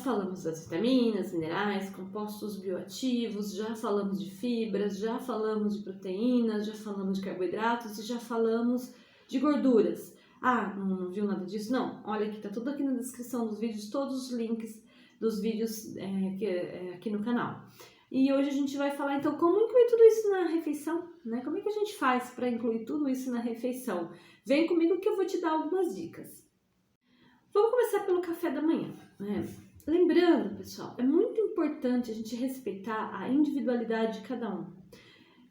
falamos das vitaminas, minerais, compostos bioativos, já falamos de fibras, já falamos de proteínas, já falamos de carboidratos e já falamos de gorduras. Ah, não viu nada disso? Não, olha aqui, tá tudo aqui na descrição dos vídeos, todos os links dos vídeos aqui no canal. E hoje a gente vai falar então como incluir tudo isso na refeição, né? Como é que a gente faz para incluir tudo isso na refeição? Vem comigo que eu vou te dar algumas dicas. Vamos começar pelo café da manhã, né? Lembrando, pessoal, é muito importante a gente respeitar a individualidade de cada um.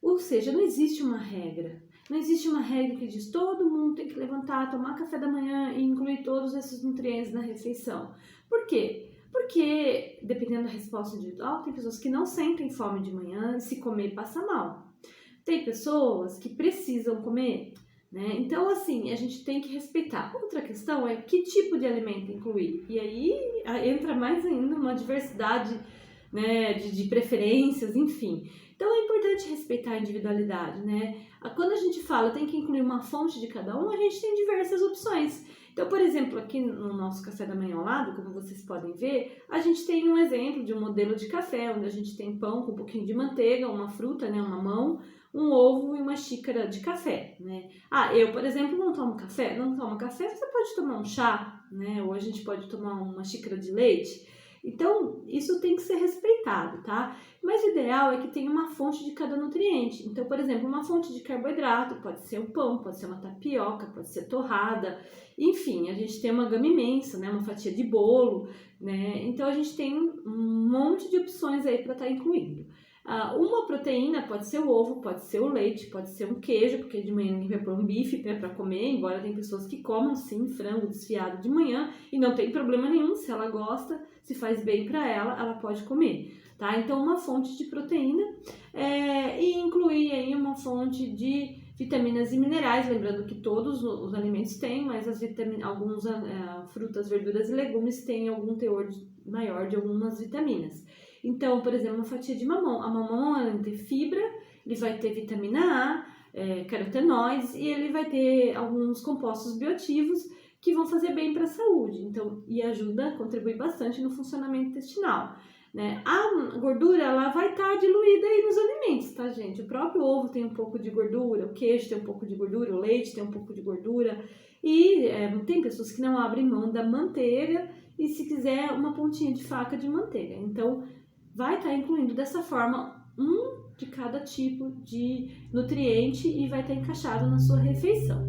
Ou seja, não existe uma regra. Não existe uma regra que diz todo mundo tem que levantar, tomar café da manhã e incluir todos esses nutrientes na refeição. Por quê? Porque, dependendo da resposta individual, tem pessoas que não sentem fome de manhã e se comer passa mal. Tem pessoas que precisam comer, né? Então, assim, a gente tem que respeitar. Outra questão é que tipo de alimento incluir. E aí entra mais ainda uma diversidade, né, de preferências, enfim. Então, é importante respeitar a individualidade, né? Quando a gente fala tem que incluir uma fonte de cada um, a gente tem diversas opções. Então, por exemplo, aqui no nosso café da manhã ao lado, como vocês podem ver, a gente tem um exemplo de um modelo de café, onde a gente tem pão com um pouquinho de manteiga, uma fruta, né, uma mamão, um ovo e uma xícara de café, né? Eu, por exemplo, não tomo café. Não tomo café, você pode tomar um chá, né? Ou a gente pode tomar uma xícara de leite. Então, isso tem que ser respeitado, tá? Mas o ideal é que tenha uma fonte de cada nutriente. Então, por exemplo, uma fonte de carboidrato pode ser o pão, pode ser uma tapioca, pode ser torrada. Enfim, a gente tem uma gama imensa, né? Uma fatia de bolo, né? Então, a gente tem um monte de opções aí para estar incluindo. Uma proteína pode ser o ovo, pode ser o leite, pode ser um queijo, porque de manhã ninguém vai pôr um bife, né, para comer, embora tem pessoas que comam sim frango desfiado de manhã e não tem problema nenhum, se ela gosta, se faz bem para ela pode comer, tá? Então uma fonte de proteína e incluir aí uma fonte de vitaminas e minerais, lembrando que todos os alimentos têm, mas alguns frutas, verduras e legumes têm algum teor maior de algumas vitaminas. Então, por exemplo, uma fatia de mamão. A mamão ela vai ter fibra, ele vai ter vitamina A, carotenoides e ele vai ter alguns compostos bioativos que vão fazer bem para a saúde. Então, e contribui bastante no funcionamento intestinal, né? A gordura ela vai estar diluída aí nos alimentos, tá, gente? O próprio ovo tem um pouco de gordura, o queijo tem um pouco de gordura, o leite tem um pouco de gordura e tem pessoas que não abrem mão da manteiga e se quiser uma pontinha de faca de manteiga. Então, vai estar incluindo dessa forma um de cada tipo de nutriente e vai estar encaixado na sua refeição.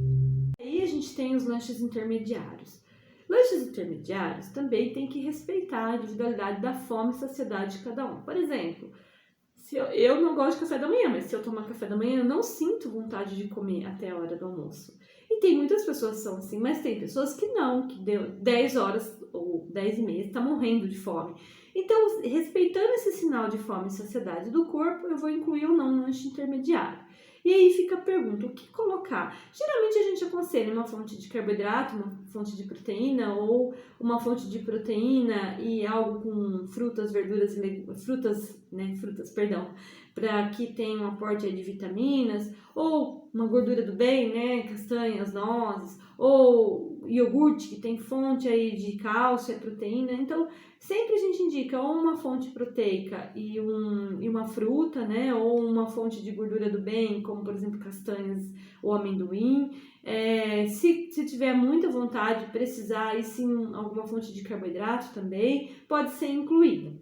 Aí a gente tem os lanches intermediários. Lanches intermediários também tem que respeitar a individualidade da fome e saciedade de cada um. Por exemplo, se eu não gosto de café da manhã, mas se eu tomar café da manhã, eu não sinto vontade de comer até a hora do almoço. E tem muitas pessoas que são assim, mas tem pessoas que não, que deu 10 horas ou 10 e meia, está morrendo de fome. Então, respeitando esse sinal de fome e saciedade do corpo, eu vou incluir ou não um lanche intermediário. E aí fica a pergunta, o que colocar? Geralmente a gente aconselha uma fonte de carboidrato, uma fonte de proteína ou uma fonte de proteína e algo com frutas, verduras e para que tenha um aporte de vitaminas, ou uma gordura do bem, né, castanhas, nozes, ou iogurte que tem fonte aí de cálcio e proteína. Então, sempre a gente indica ou uma fonte proteica e uma fruta, né, ou uma fonte de gordura do bem, como por exemplo castanhas ou amendoim. Se tiver muita vontade, precisar, e sim alguma fonte de carboidrato também, pode ser incluída.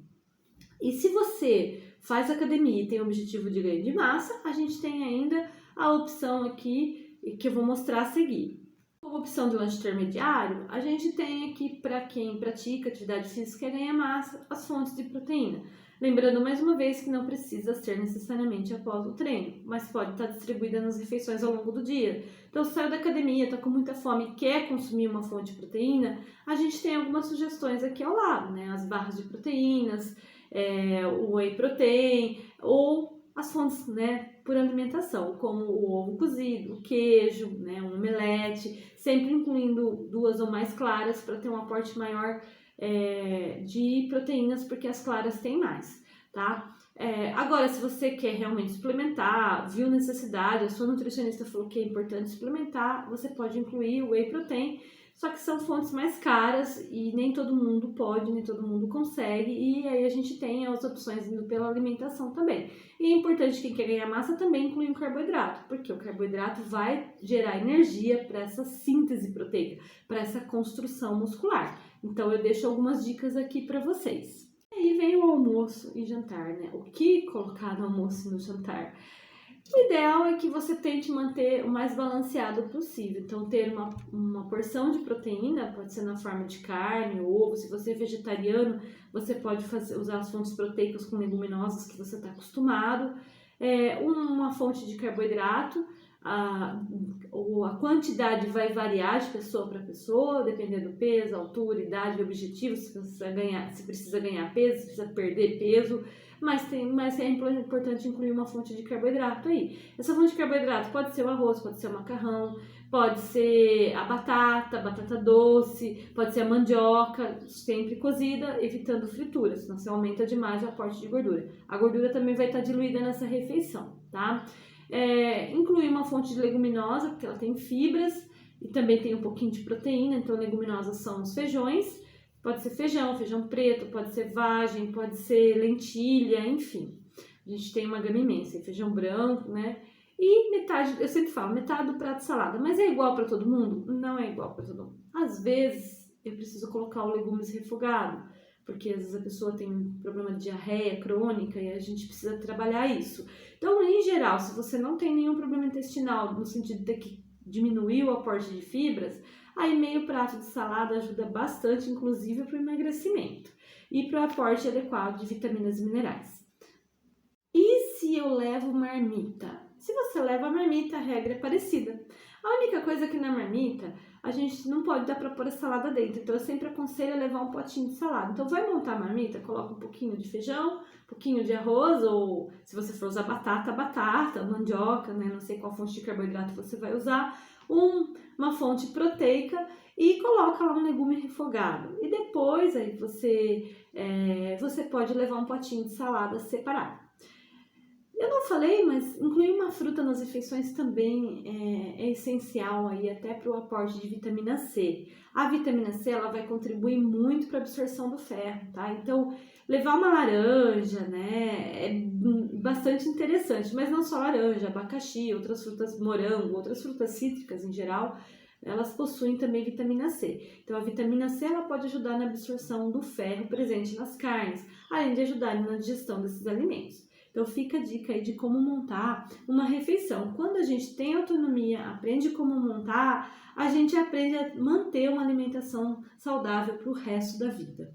E se você faz academia e tem o objetivo de ganho de massa, a gente tem ainda a opção aqui que eu vou mostrar a seguir. Como opção de lanche intermediário, a gente tem aqui para quem pratica atividade física e ganha massa, as fontes de proteína. Lembrando mais uma vez que não precisa ser necessariamente após o treino, mas pode estar distribuída nas refeições ao longo do dia. Então, se saiu da academia, está com muita fome e quer consumir uma fonte de proteína, a gente tem algumas sugestões aqui ao lado, né? As barras de proteínas, o whey protein ou as fontes, né, por alimentação, como o ovo cozido, o queijo, né, um omelete, sempre incluindo 2 ou mais claras para ter um aporte maior de proteínas, porque as claras têm mais, tá? Agora, se você quer realmente suplementar, viu necessidade, a sua nutricionista falou que é importante suplementar, você pode incluir o Whey Protein, só que são fontes mais caras e nem todo mundo pode, nem todo mundo consegue, e aí a gente tem as opções indo pela alimentação também. E é importante quem quer ganhar massa também incluir o carboidrato, porque o carboidrato vai gerar energia para essa síntese proteica, para essa construção muscular. Então eu deixo algumas dicas aqui para vocês. Aí vem o almoço e jantar, né? O que colocar no almoço e no jantar? O ideal é que você tente manter o mais balanceado possível. Então, ter uma porção de proteína, pode ser na forma de carne, ovo. Se você é vegetariano, você pode usar as fontes proteicas com leguminosas que você está acostumado. Uma fonte de carboidrato. A quantidade vai variar de pessoa para pessoa, dependendo do peso, altura, idade, objetivo, se precisa ganhar peso, se precisa perder peso, mas é importante incluir uma fonte de carboidrato aí. Essa fonte de carboidrato pode ser o arroz, pode ser o macarrão, pode ser a batata doce, pode ser a mandioca, sempre cozida, evitando frituras, senão você aumenta demais o aporte de gordura. A gordura também vai estar diluída nessa refeição, tá? Incluir uma fonte de leguminosa, porque ela tem fibras e também tem um pouquinho de proteína, então leguminosas são os feijões, pode ser feijão preto, pode ser vagem, pode ser lentilha, enfim. A gente tem uma gama imensa, feijão branco, né? E metade, eu sempre falo, metade do prato de salada, mas é igual para todo mundo? Não é igual para todo mundo. Às vezes eu preciso colocar o legumes refogado, porque às vezes a pessoa tem um problema de diarreia crônica e a gente precisa trabalhar isso. Então, em geral, se você não tem nenhum problema intestinal, no sentido de ter que diminuir o aporte de fibras, aí meio prato de salada ajuda bastante, inclusive para o emagrecimento e para o aporte adequado de vitaminas e minerais. E se eu levo marmita? Se você leva a marmita, a regra é parecida. A única coisa é que na marmita a gente não pode dar para pôr a salada dentro, então eu sempre aconselho a levar um potinho de salada. Então vai montar a marmita, coloca um pouquinho de feijão, um pouquinho de arroz, ou se você for usar batata, mandioca, né? Não sei qual fonte de carboidrato você vai usar, uma fonte proteica e coloca lá um legume refogado. E depois aí você pode levar um potinho de salada separado. Eu não falei, mas incluir uma fruta nas refeições também é essencial aí até para o aporte de vitamina C. A vitamina C ela vai contribuir muito para a absorção do ferro, tá? Então, levar uma laranja, né, é bastante interessante, mas não só laranja, abacaxi, outras frutas, morango, outras frutas cítricas em geral, elas possuem também vitamina C. Então, a vitamina C ela pode ajudar na absorção do ferro presente nas carnes, além de ajudar na digestão desses alimentos. Então fica a dica aí de como montar uma refeição. Quando a gente tem autonomia, aprende como montar, a gente aprende a manter uma alimentação saudável para o resto da vida.